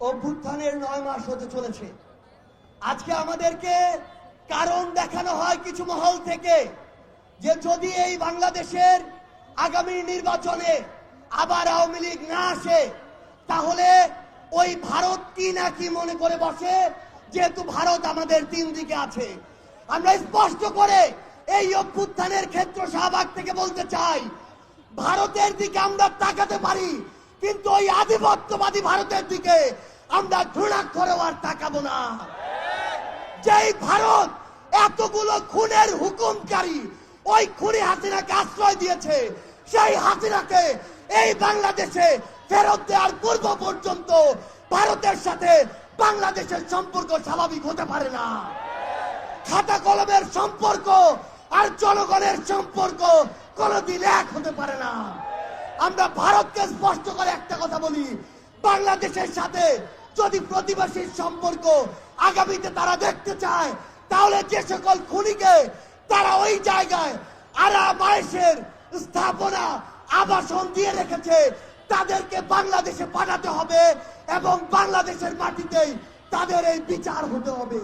অভ্যুত্থানের 9 মাস হতে চলেছে। আজকে আমাদেরকে কারণ দেখানো হয় কিছু মহল থেকে যে যদি এই বাংলাদেশের আগামী নির্বাচনে আবার আওয়ামী লীগ না আসে তাহলে ওই ভারত কি না কি মনে করে বসে, যেহেতু ভারত আমাদের 3 দিকে আছে। আমরা স্পষ্ট করে এই অভ্যুত্থানের ক্ষেত্র শাহবাগ থেকে বলতে চাই, ভারতের দিকে আমরা তাকাতে পারি কিন্তু ওই আধিপত্যবাদী ভারতের দিকে আমরা ঘৃণাক্ষরেও আর তাকাবো না। যেই ভারত এতগুলো খুনের হুকুমকারী ওই খুনি হাসিনাকে আশ্রয় দিয়েছে, সেই হাসিনাকে এই বাংলাদেশে ফেরত দেওয়ার পূর্ব পর্যন্ত ভারতের সাথে বাংলাদেশের সম্পর্ক স্বাভাবিক হতে পারে না। খাতা কলমের সম্পর্ক আর জনগণের সম্পর্ক কোনদিন এক হতে পারে না। আমরা ভারতকে স্পষ্ট করে একটা কথা বলি, বাংলাদেশের সাথে যদি প্রতিবেশীর সম্পর্ক আগামীতে তারা দেখতে চায় তাহলে যে সকল খুনিকে তারা ওই জায়গায় আরামায়েশের স্থাপনা আবাসন দিয়ে রেখেছে তাদেরকে বাংলাদেশে পাঠাতে হবে এবং বাংলাদেশের মাটিতেই তাদের এই বিচার হতে হবে।